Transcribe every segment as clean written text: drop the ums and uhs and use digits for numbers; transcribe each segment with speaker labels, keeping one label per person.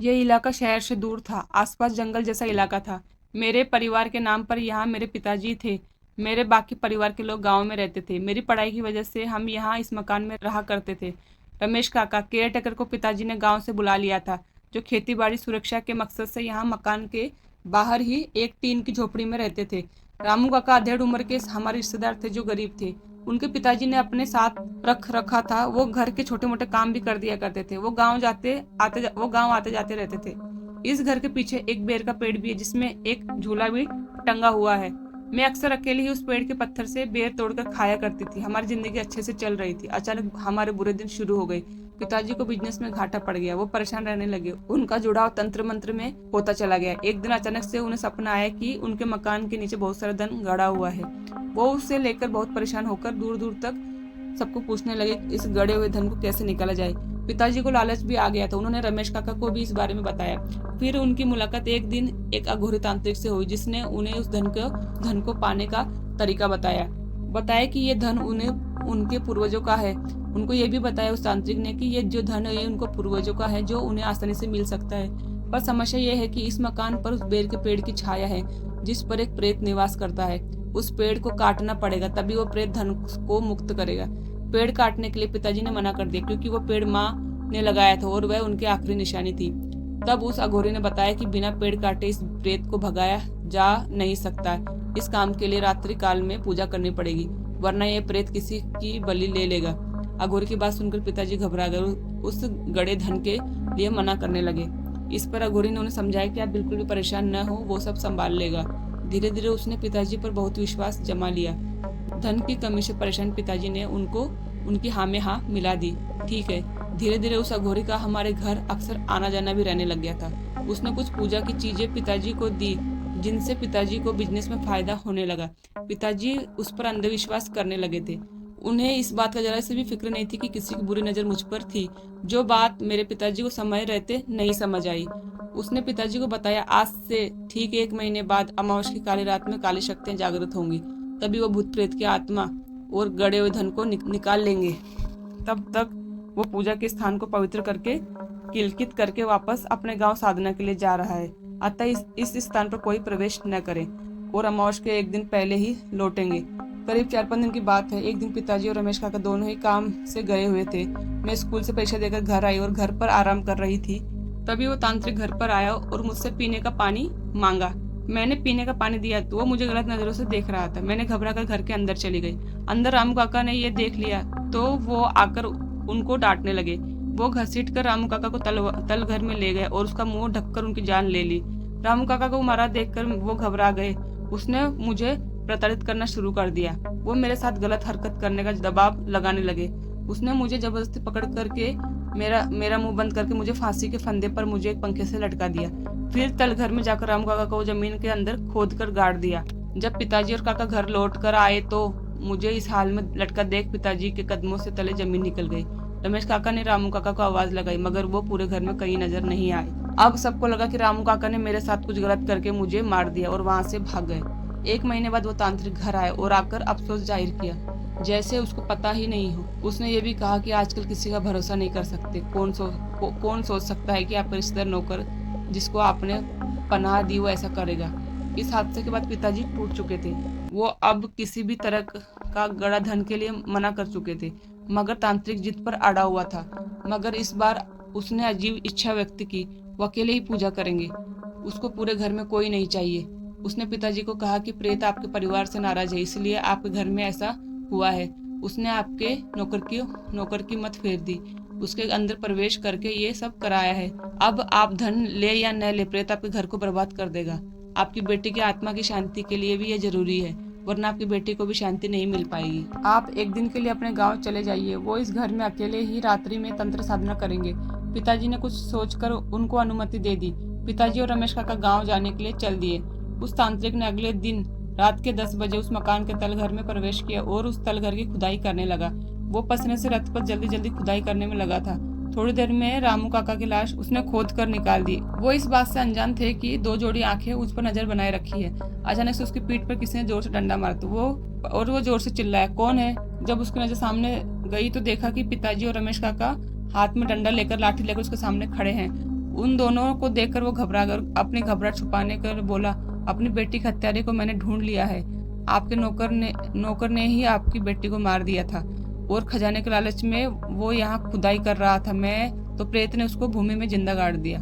Speaker 1: यह इलाका शहर से दूर था, आसपास जंगल जैसा इलाका था। मेरे परिवार के नाम पर यहाँ मेरे पिताजी थे। मेरे बाकी परिवार के लोग गांव में रहते थे। मेरी पढ़ाई की वजह से हम यहाँ इस मकान में रहा करते थे। रमेश काका केयर टेकर को पिताजी ने गांव से बुला लिया था, जो खेती बाड़ी सुरक्षा के मकसद से यहाँ मकान के बाहर ही एक टीन की झोपड़ी में रहते थे। रामू काका अधेड़ उम्र के हमारे रिश्तेदार थे जो गरीब थे। उनके पिताजी ने अपने साथ रख रखा था। वो घर के छोटे मोटे काम भी कर दिया करते थे। वो गांव आते जाते रहते थे। इस घर के पीछे एक बेर का पेड़ भी है, जिसमें एक झूला भी टंगा हुआ है। मैं अक्सर अकेले ही उस पेड़ के पत्थर से बेर तोड़कर खाया करती थी। हमारी जिंदगी अच्छे से चल रही थी। अचानक हमारे बुरे दिन शुरू हो गए। पिताजी को बिजनेस में घाटा पड़ गया। वो परेशान रहने लगे। उनका जुड़ाव तंत्र मंत्र में होता चला गया। एक दिन अचानक से उन्हें सपना आया कि उनके मकान के नीचे बहुत सारा धन गड़ा हुआ है। वो उससे लेकर बहुत परेशान होकर दूर दूर तक सबको पूछने लगे इस गड़े हुए धन को कैसे निकाला जाए। पिताजी को लालच भी आ गया था। उन्होंने रमेश काका को भी इस बारे में बताया। फिर उनकी मुलाकात एक दिन एक अघोरी तांत्रिक से हुई, जिसने उन्हें उस धन को पाने का तरीका बताया कि ये धन उनके पूर्वजों का है। उनको ये भी बताया उस तांत्रिक ने कि ये जो धन है ये उनको पूर्वजों का है, जो उन्हें आसानी से मिल सकता है। पर समस्या ये है कि इस मकान पर उस बेर के पेड़ की छाया है, जिस पर एक प्रेत निवास करता है। उस पेड़ को काटना पड़ेगा, तभी वो प्रेत धन को मुक्त करेगा। पेड़ काटने के लिए पिताजी ने मना कर दिया, क्योंकि वो पेड़ माँ ने लगाया था और वह उनकी आखिरी निशानी थी। तब उस अघोरी ने बताया कि बिना पेड़ काटे इस प्रेत को भगाया जा नहीं सकता। इस काम के लिए रात्रि काल में पूजा करनी पड़ेगी, वरना यह प्रेत किसी की बलि ले लेगा। अघोरी की बात सुनकर पिताजी घबरा गए। उस गड़े धन के लिए मना करने लगे। इस पर अघोरी ने उन्हें समझाया कि आप बिल्कुल भी परेशान न हो, वो सब संभाल लेगा। धीरे धीरे उसने पिताजी पर बहुत विश्वास जमा लिया। धन की कमी से परेशान पिताजी ने उनकी हाँ में हाँ मिला दी। ठीक है। धीरे धीरे उस अघोरी का हमारे घर अक्सर आना जाना भी रहने लग गया था। उसने कुछ पूजा की चीजें पिताजी को दी, जिनसे पिताजी को बिजनेस में फायदा होने लगा। पिताजी उस पर अंधविश्वास करने लगे थे। उन्हें इस बात का जरा से भी फिक्र नहीं थी कि किसी की बुरी नजर मुझ पर थी, जो बात मेरे पिताजी को समय रहते नहीं समझ आई। उसने पिताजी को बताया, आज से ठीक 1 महीने बाद अमावस्या की काली रात में काली शक्तियां जागृत होंगी। तभी वो भूत प्रेत की आत्मा और गड़े हुए धन को निकाल लेंगे। तब तक वो पूजा के स्थान को पवित्र करके किलकित करके वापस अपने गांव साधना के लिए जा रहा है। अतः इस स्थान पर कोई प्रवेश न करे और अमावस्या के 1 दिन पहले ही लौटेंगे। करीब 4-5 दिन की बात है। एक दिन पिताजी और रमेश काका दोनों ही काम से गए हुए थे। मैं स्कूल से परीक्षा देकर घर आई और घर पर आराम कर रही थी। तभी वो तांत्रिक घर पर आया और मुझसे पीने का पानी मांगा। मैंने पीने का पानी दिया तो वो मुझे गलत नजरों से देख रहा था। मैंने घबरा कर घर के अंदर चली गई। अंदर रामू काका ने ये देख लिया तो वो आकर उनको डांटने लगे। वो घसीट कर रामू काका को तल घर में ले गए और उसका मुंह ढककर उनकी जान ले ली। रामू काका को मारा देखकर वो घबरा गए। उसने मुझे प्रताड़ित करना शुरू कर दिया। वो मेरे साथ गलत हरकत करने का दबाव लगाने लगे। उसने मुझे जबरदस्ती पकड़ करके मेरा मुंह बंद करके मुझे फांसी के फंदे पर मुझे एक पंखे से लटका दिया। फिर तल घर में जाकर रामू काका को जमीन के अंदर खोद कर गाड़ दिया। जब पिताजी और काका घर लौट कर आए तो मुझे इस हाल में लटका देख पिताजी के कदमों से तले जमीन निकल गई। रमेश काका ने रामू काका को आवाज लगाई, मगर वो पूरे घर में कहीं नजर नहीं आए। अब सबको लगा कि रामू काका ने मेरे साथ कुछ गलत करके मुझे मार दिया और वहाँ से भाग गए। 1 महीने बाद वो तांत्रिक घर आए और आकर अफसोस जाहिर किया, जैसे उसको पता ही नहीं हो। उसने ये भी कहा कि आजकल किसी का भरोसा नहीं कर सकते। कौन सोच सकता है कि आपका रिश्तेदार नौकर जिसको आपने पनाह दी वो ऐसा करेगा। इस हादसे के बाद पिताजी टूट चुके थे। वो अब किसी भी तरह का गड़ा धन के लिए मना कर चुके थे, मगर तांत्रिक जिद पर अड़ा हुआ था। मगर इस बार उसने अजीब इच्छा व्यक्त की, वो अकेले ही पूजा करेंगे। उसको पूरे घर में कोई नहीं चाहिए। उसने पिताजी को कहा कि प्रेत आपके परिवार से नाराज है, इसलिए आपके घर में ऐसा हुआ है। उसने आपके नौकर की मत फेर दी, उसके अंदर प्रवेश करके ये सब कराया है। अब आप धन ले या न ले, प्रेत आपके घर को बर्बाद कर देगा। आपकी बेटी की आत्मा की शांति के लिए भी ये जरूरी है, वरना आपकी बेटी को भी शांति नहीं मिल पाएगी। आप 1 दिन के लिए अपने गांव चले जाइए। वो इस घर में अकेले ही रात्रि में तंत्र साधना करेंगे। पिताजी ने कुछ सोचकर उनको अनुमति दे दी। पिताजी और रमेश काका गाँव जाने के लिए चल दिए। उस तांत्रिक ने अगले दिन रात के 10 बजे उस मकान के तलघर में प्रवेश किया और उस तलघर की खुदाई करने लगा। वो पसीने से रथ पर जल्दी खुदाई करने में लगा था। थोड़ी देर में रामू काका की लाश उसने खोद कर निकाल दी। वो इस बात से अनजान थे कि 2 जोड़ी आंखें उस पर नजर बनाए रखी है। अचानक से उसकी पीठ पर किसी ने जोर से डंडा मारा तो वो जोर से चिल्लाया, कौन है? जब उसकी नजर सामने गई तो देखा कि पिताजी और रमेश काका हाथ में डंडा लेकर लाठी लेकर उसके सामने खड़े हैं। उन दोनों को देखकर वो घबरा कर अपनी घबराहट छुपाने कर बोला, अपनी बेटी के हत्यारे को मैंने ढूंढ लिया है। आपके नौकर ने ही आपकी बेटी को मार दिया था और खजाने के लालच में वो यहाँ खुदाई कर रहा था। मैं तो प्रेत ने उसको भूमि में जिंदा गाड़ दिया।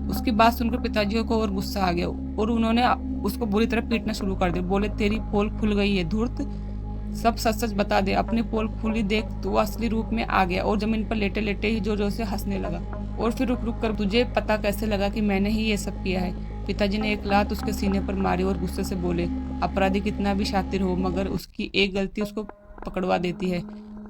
Speaker 1: उसकी बात सुनकर पिताजी को और गुस्सा आ गया और उन्होंने उसको बुरी तरह पीटना शुरू कर दिया। बोले, तेरी पोल खुल गई है धूर्त, सब सच सच बता दे। अपनी पोल खुली देख तो वो असली रूप में आ गया और जमीन पर लेटे लेटे ही जोर जोर से हंसने लगा। और फिर रुक रुक कर, तुझे पता कैसे लगा कि मैंने ही ये सब किया है? पिताजी ने एक लात उसके सीने पर मारी और गुस्से से बोले, अपराधी कितना भी शातिर हो मगर उसकी एक गलती उसको पकड़वा देती है।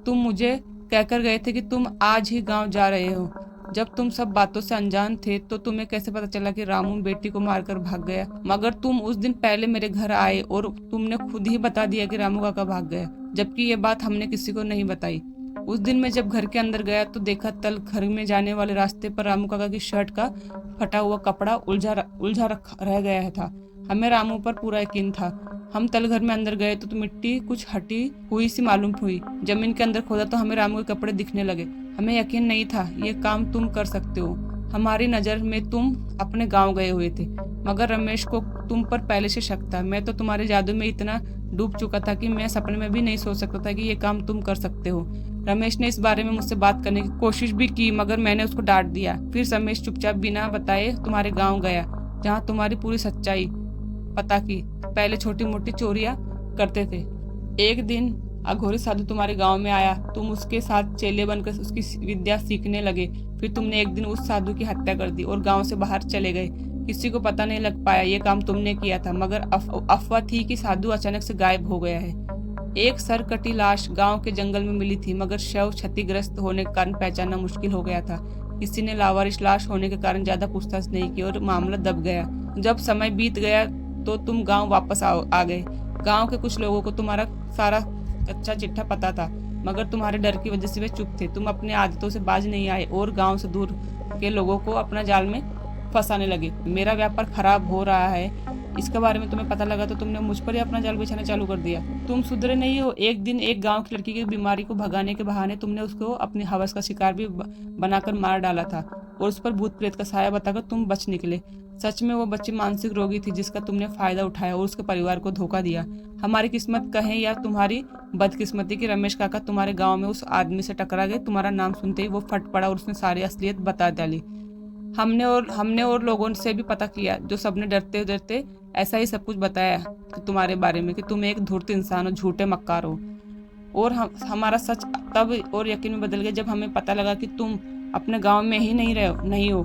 Speaker 1: तुम मुझे कहकर गए थे कि तुम आज ही गांव जा रहे हो। जब तुम सब बातों से अनजान थे तो तुम्हें कैसे पता चला कि रामू बेटी को मारकर भाग गया? मगर तुम उस दिन पहले मेरे घर आए और तुमने खुद ही बता दिया कि रामू काका भाग गया, जबकि ये बात हमने किसी को नहीं बताई। उस दिन मैं जब घर के अंदर गया तो देखा तल घर में जाने वाले रास्ते पर रामू काका की शर्ट का फटा हुआ कपड़ा उलझा रह गया था। हमें रामू पर पूरा यकीन था। हम तल घर में अंदर गए तो मिट्टी कुछ हटी हुई सी मालूम हुई। जमीन के अंदर खोदा तो हमें रामू के कपड़े दिखने लगे। हमें यकीन नहीं था ये काम तुम कर सकते हो। हमारी नजर में तुम अपने गांव गए हुए थे, मगर रमेश को तुम पर पहले से शक था। मैं तो तुम्हारे जादू में इतना डूब चुका था कि मैं सपने में भी नहीं सोच सकता था कि ये काम तुम कर सकते हो। रमेश ने इस बारे में मुझसे बात करने की कोशिश भी की मगर मैंने उसको डांट दिया। फिर रमेश चुपचाप बिना बताए तुम्हारे गाँव गया, जहाँ तुम्हारी पूरी सच्चाई पता की। पहले छोटी मोटी चोरियां करते थे। एक दिन अघोरी साधु तुम्हारे गांव में आया। तुम उसके साथ चेले बनकर उसकी विद्या सीखने लगे। फिर तुमने एक दिन उस साधु की हत्या कर दी और गांव से बाहर चले गए। किसी को पता नहीं लग पाया ये काम तुमने किया था, मगर अफवाह थी कि साधु अचानक से गायब हो गया है। एक सर कटी लाश गांव के जंगल में मिली थी, मगर शव क्षतिग्रस्त होने के कारण पहचानना मुश्किल हो गया था। किसी ने लावारिश लाश होने के कारण ज्यादा पूछताछ नहीं की और मामला दब गया। जब समय बीत गया तो तुम गांव वापस आ गए। गांव के कुछ लोगों को तुम्हारा सारा कच्चा चिट्ठा पता था, मगर तुम्हारे डर की वजह से वे चुप थे। तुम अपने आदतों से बाज नहीं आए और गांव से दूर के लोगों को अपना जाल में फंसाने लगे। मेरा व्यापार खराब हो रहा है, इसके बारे में तुम्हें पता लगा तो तुमने मुझ पर ही अपना जाल बिछाना चालू कर दिया। तुम सुधरे नहीं हो। एक दिन एक गांव की लड़की की बीमारी को भगाने के बहाने तुमने उसको अपनी हवस का शिकार भी बनाकर मार डाला था और उस पर भूत प्रेत का साया बताकर तुम बच निकले। सच में वो बच्ची मानसिक रोगी थी जिसका तुमने फायदा उठाया और उसके परिवार को धोखा दिया। हमारी किस्मत कहें या तुम्हारी बदकिस्मती कि रमेश काका तुम्हारे गांव में उस आदमी से टकरा गए। तुम्हारा नाम सुनते ही वो फट पड़ा और उसने सारी असलियत बता डाली। हमने और लोगों से भी पता किया, जो सबने डरते डरते ऐसा ही सब कुछ बताया कि तुम्हारे बारे में कि तुम एक धूर्त इंसान हो, झूठे मक्कार हो। और हमारा सच तब और यकीन में बदल गया जब हमें पता लगा कि तुम अपने गांव में ही नहीं हो।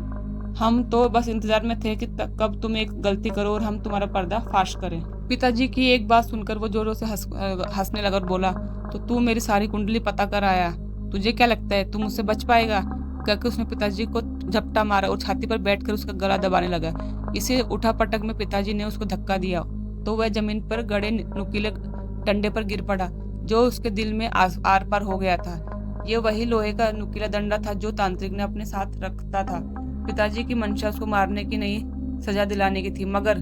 Speaker 1: हम तो बस इंतजार में थे कि कब तुम एक गलती करो और हम तुम्हारा पर्दा फाश करें। पिताजी की एक बात सुनकर वो जोरों से हंसने लगा और बोला, तो तू मेरी सारी कुंडली पता कर आया? तुझे क्या लगता है तू मुझसे बच पाएगा? कहकर उसने पिताजी को झपटा मारा और छाती पर बैठकर उसका गला दबाने लगा। इसे उठा पटक में पिताजी ने उसको धक्का दिया तो वह जमीन पर गड़े नुकीले डंडे पर गिर पड़ा, जो उसके दिल में आर पार हो गया था। ये वही लोहे का नुकीला डंडा था जो तांत्रिक ने अपने साथ रखता था। पिताजी की मंशा उसको मारने की नहीं, सजा दिलाने की थी, मगर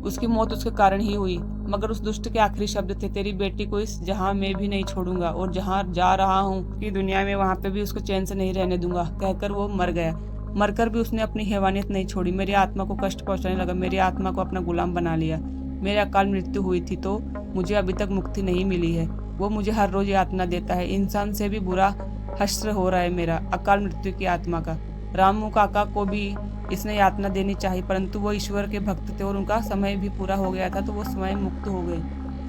Speaker 1: उसकी मौत उसके कारण ही हुई। मगर उस दुष्ट के आखिरी शब्द थे, तेरी बेटी को इस जहां में भी नहीं छोड़ूंगा और जहां जा रहा हूँ कि दुनिया में वहां पे भी उसको चैन से नहीं रहने दूंगा। कहकर वो मर गया। मरकर भी उसने अपनी हैवानियत नहीं छोड़ी। मेरी आत्मा को कष्ट पहुंचाने लगा, मेरी आत्मा को अपना गुलाम बना लिया। मेरी अकाल मृत्यु हुई थी तो मुझे अभी तक मुक्ति नहीं मिली है। वो मुझे हर रोज यातना देता है। इंसान से भी बुरा हश्र हो रहा है मेरा अकाल मृत्यु की आत्मा का। रामू काका को भी इसने यातना देनी चाहिए, परंतु वो ईश्वर के भक्त थे और उनका समय भी पूरा हो गया था तो वो स्वयं मुक्त हो गए।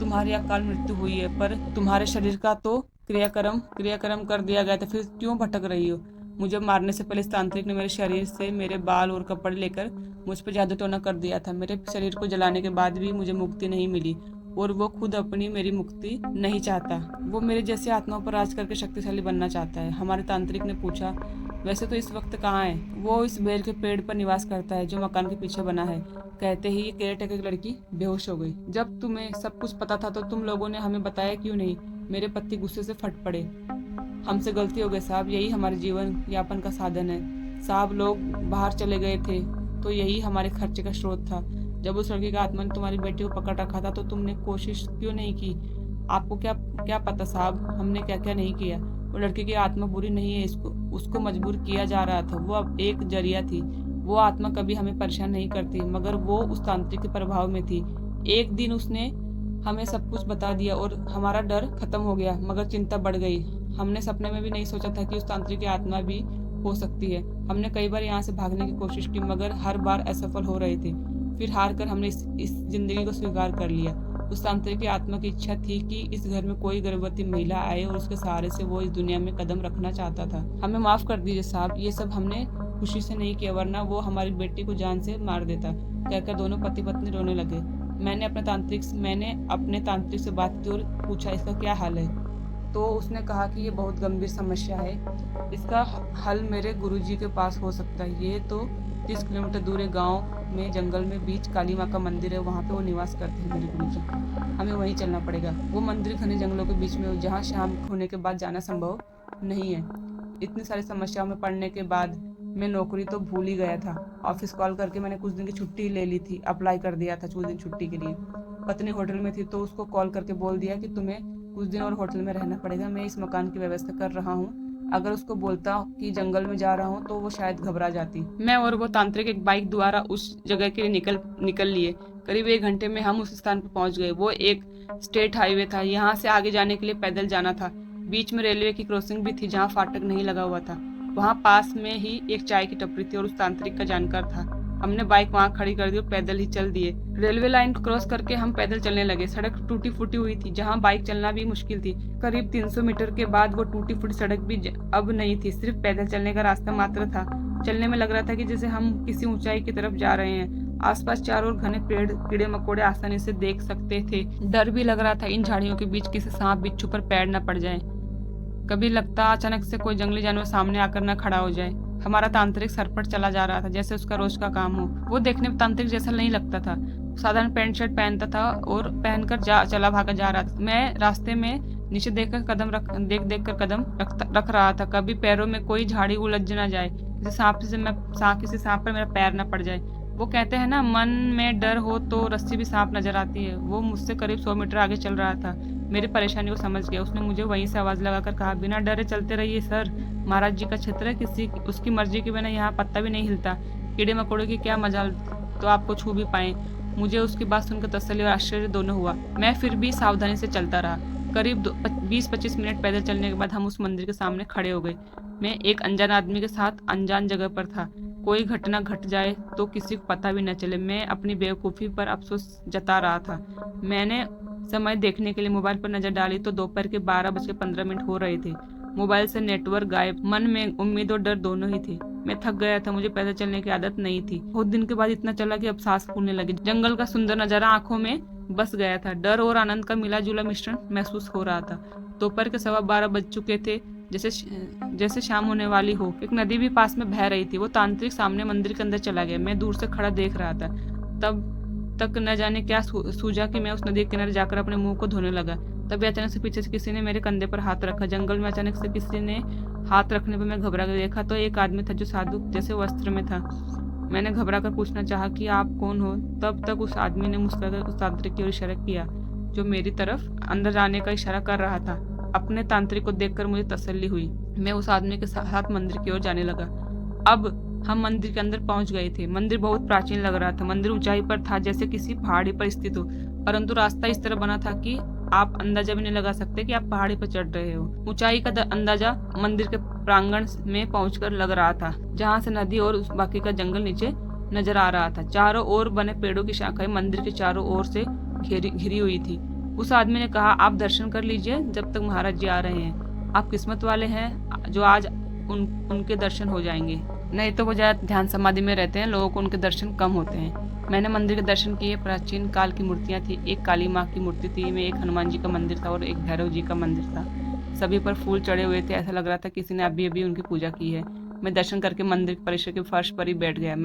Speaker 1: तुम्हारी अकाल मृत्यु हुई है पर तुम्हारे शरीर का तो क्रियाक्रम कर दिया गया था, फिर क्यों भटक रही हो? मुझे मारने से पहले इस तांत्रिक ने मेरे शरीर से मेरे बाल और कपड़े लेकर मुझ पर जादू टोना कर दिया था। मेरे शरीर को जलाने के बाद भी मुझे मुक्ति नहीं मिली और वो खुद अपनी मेरी मुक्ति नहीं चाहता। वो मेरे जैसे आत्माओं पर राज करके शक्तिशाली बनना चाहता है। हमारे तांत्रिक ने पूछा, वैसे तो इस वक्त कहाँ है? वो इस बेर के पेड़ पर निवास करता है जो मकान के पीछे बना है। कहते ही ये केयरटेकर की लड़की बेहोश हो गई। जब तुम्हें सब कुछ पता था तो तुम लोगों ने हमें बताया क्यों नहीं? मेरे पति गुस्से से फट पड़े। हमसे गलती हो गई साहब, यही हमारे जीवन यापन का साधन है साहब। लोग बाहर चले गए थे तो यही हमारे खर्चे का स्रोत था। जब उस लड़की का आत्मा ने तुम्हारी बेटी को पकड़ रखा था तो तुमने कोशिश क्यों नहीं की? आपको क्या पता साहब हमने क्या क्या नहीं किया। वो लड़की की आत्मा बुरी नहीं है, उसको मजबूर किया जा रहा था। वो अब एक जरिया थी। वो आत्मा कभी हमें परेशान नहीं करती, मगर वो उस तांत्रिक के प्रभाव में थी। एक दिन उसने हमें सब कुछ बता दिया और हमारा डर खत्म हो गया, मगर चिंता बढ़ गई। हमने सपने में भी नहीं सोचा था कि उस तांत्रिक की आत्मा भी हो सकती है। हमने कई बार यहाँ से भागने की कोशिश की, मगर हर बार असफल हो रहे थे। फिर हार कर हमने इस जिंदगी को स्वीकार कर लिया। उस तांत्रिक की आत्मा की इच्छा थी कि इस घर में कोई गर्भवती महिला आए और उसके सहारे से वो इस दुनिया में कदम रखना चाहता था। हमें माफ कर दीजिए साहब, ये सब हमने खुशी से नहीं किया, वरना वो हमारी बेटी को जान से मार देता, कहकर दोनों पति पत्नी रोने लगे। मैंने अपने तांत्रिक से बात की और पूछा इसका क्या हाल है। तो उसने कहा कि ये बहुत गंभीर समस्या है, इसका हल मेरे गुरुजी के पास हो सकता है। ये तो 30 किलोमीटर दूर एक गाँव में जंगल में बीच काली माँ का मंदिर है, वहाँ पे वो निवास करते हैं मेरे गुरुजी। हमें वहीं चलना पड़ेगा। वो मंदिर घने जंगलों के बीच में हो, जहाँ शाम होने के बाद जाना संभव नहीं है। इतनी सारी समस्याओं में पड़ने के बाद मैं नौकरी तो भूल ही गया था। ऑफिस कॉल करके मैंने कुछ दिन की छुट्टी ले ली थी, अप्लाई कर दिया था कुछ दिन छुट्टी के लिए। पत्नी होटल में थी तो उसको कॉल करके बोल दिया कि तुम्हें कुछ दिन और होटल में रहना पड़ेगा, मैं इस मकान की व्यवस्था कर रहा हूँ। अगर उसको बोलता कि जंगल में जा रहा हूँ तो वो शायद घबरा जाती। मैं और वो तांत्रिक एक बाइक द्वारा उस जगह के लिए निकल लिए। करीब 1 घंटे में हम उस स्थान पर पहुंच गए। वो एक स्टेट हाईवे था, यहाँ से आगे जाने के लिए पैदल जाना था। बीच में रेलवे की क्रॉसिंग भी थी जहाँ फाटक नहीं लगा हुआ था। वहाँ पास में ही एक चाय की टपरी थी और उस तांत्रिक का जानकार था। हमने बाइक वहाँ खड़ी कर दी और पैदल ही चल दिए। रेलवे लाइन क्रॉस करके हम पैदल चलने लगे। सड़क टूटी फूटी हुई थी, जहाँ बाइक चलना भी मुश्किल थी। करीब 300 मीटर के बाद वो टूटी फूटी सड़क भी अब नहीं थी, सिर्फ पैदल चलने का रास्ता मात्र था। चलने में लग रहा था कि जैसे हम किसी ऊंचाई की तरफ जा रहे हैं। आसपास चारों ओर घने पेड़, कीड़े मकोड़े आसानी से देख सकते थे। डर भी लग रहा था इन झाड़ियों के बीच किसी सांप बिच्छू पर पैर न पड़ जाए। कभी लगता अचानक से कोई जंगली जानवर सामने आकर न खड़ा हो जाए। हमारा तांत्रिक सरपट चला जा रहा था, जैसे उसका रोज का काम हो। वो देखने में तांत्रिक जैसा नहीं लगता था। साधारण पैंट शर्ट पहनता था और पहनकर चला भागा जा रहा था। मैं रास्ते में नीचे देख कर कदम रख रहा था, कभी पैरों में कोई झाड़ी उलझ न जाए, जैसे किसी सांप पर मेरा पैर न पड़ जाए। वो कहते हैं ना, मन में डर हो तो रस्सी भी सांप नजर आती है। वो मुझसे करीब 100 मीटर आगे चल रहा था। मेरी परेशानी को समझ गया। उसने मुझे वहीं से आवाज लगाकर कहा, बिना डरे चलते रहिए सर, महाराज जी का क्षेत्र है, उसकी मर्जी के बिना यहाँ पत्ता भी नहीं हिलता। कीड़े मकोड़े की क्या मजाल तो आपको छू भी पाए। मुझे उसकी बात सुनकर तसल्ली और आश्चर्य दोनों हुआ। मैं फिर भी सावधानी से चलता रहा। करीब 20-25 मिनट पैदल चलने के बाद हम उस मंदिर के सामने खड़े हो गए। मैं एक अनजान आदमी के साथ अनजान जगह पर था। कोई घटना घट जाए तो किसी को पता भी न चले। मैं अपनी बेवकूफ़ी पर अफसोस जता रहा था। मैंने समय देखने के लिए मोबाइल पर नजर डाली तो दोपहर के 12:15 हो रहे थे। मोबाइल से नेटवर्क गायब। मन में उम्मीद और डर दोनों ही थी। मैं थक गया था, मुझे पैदल चलने की आदत नहीं थी। बहुत दिन के बाद इतना चला कि अब सांस फूलने लगी। जंगल का सुंदर नजारा आंखों में बस गया था। डर और आनंद का मिला जुला मिश्रण महसूस हो रहा था। दोपहर के 12:15 बज चुके थे, जैसे शाम होने वाली हो। एक नदी भी पास में बह रही थी। वो तांत्रिक सामने मंदिर के अंदर चला गया। मैं दूर से खड़ा देख रहा था। तब तक न जाने क्या सूझा कि मैं उस नदी के किनारे जाकर अपने मुंह को धोने लगा। तभी अचानक से पीछे से किसी ने मेरे कंधे पर हाथ रखा। जंगल में अचानक से किसी ने हाथ रखने पर मैं घबरा कर देखा तो एक आदमी था जो साधु जैसे वस्त्र में था। मैंने घबरा कर पूछना चाहा कि आप कौन हो। तब तक उस आदमी ने मुस्कुराकर उस तांत्रिक की ओर इशारा किया जो मेरी तरफ अंदर जाने का इशारा कर रहा था। अपने तांत्रिक को देखकर मुझे तसल्ली हुई। मैं उस आदमी के साथ मंदिर की ओर जाने लगा। अब हम मंदिर के अंदर पहुंच गए थे। मंदिर बहुत प्राचीन लग रहा था। मंदिर ऊंचाई पर था, जैसे किसी पहाड़ी पर स्थित हो, परंतु रास्ता इस तरह बना था कि आप अंदाजा भी नहीं लगा सकते कि आप पहाड़ी पर चढ़ रहे हो। ऊंचाई का अंदाजा मंदिर के प्रांगण में पहुंचकर लग रहा था, जहां से नदी और बाकी का जंगल नीचे नजर आ रहा था। चारों ओर बने पेड़ों की शाखाएं मंदिर के चारों ओर से घिरी हुई थी। उस आदमी ने कहा, आप दर्शन कर लीजिए जब तक महाराज जी आ रहे हैं। आप किस्मत वाले हैं जो आज उनके दर्शन हो जाएंगे, नहीं तो वो ज्यादा ध्यान समाधि में रहते हैं, लोगों को उनके दर्शन कम होते हैं। मैंने मंदिर के दर्शन किए। प्राचीन काल की मूर्तियां थी। एक काली माँ की मूर्ति थी, में एक हनुमान जी का मंदिर था और एक भैरव जी का मंदिर था। सभी पर फूल चढ़े हुए थे। ऐसा लग रहा था किसी ने अभी अभी उनकी पूजा की है। मैं दर्शन करके मंदिर परिसर के फर्श पर ही बैठ गया।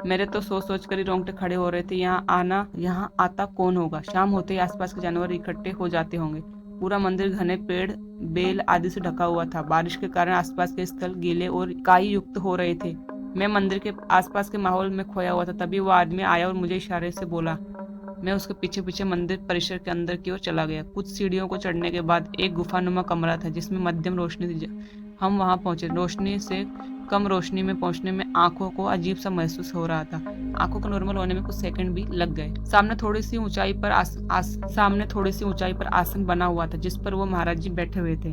Speaker 1: मेरे तो सोच कर ही रोंगटे खड़े हो रहे थे। यहाँ आता कौन होगा। शाम होते ही आसपास के जानवर इकट्ठे हो जाते होंगे। पूरा मंदिर घने पेड़, बेल आदि से ढका हुआ था। बारिश के कारण आसपास के स्थल गीले और काई युक्त हो रहे थे। मैं मंदिर के आसपास के माहौल में खोया हुआ था। तभी वो आदमी आया और मुझे इशारे से बोला। मैं उसके पीछे पीछे मंदिर परिसर के अंदर की ओर चला गया। कुछ सीढ़ियों को चढ़ने के बाद एक गुफानुमा कमरा था जिसमें मध्यम रोशनी थी। हम वहां पहुंचे। रोशनी से कम रोशनी में पहुंचने में आंखों को अजीब सा महसूस हो रहा था। आंखों को नॉर्मल होने में कुछ सेकंड भी लग गए। सामने थोड़ी सी ऊंचाई पर आसन बना हुआ था जिस पर वो महाराज जी बैठे हुए थे।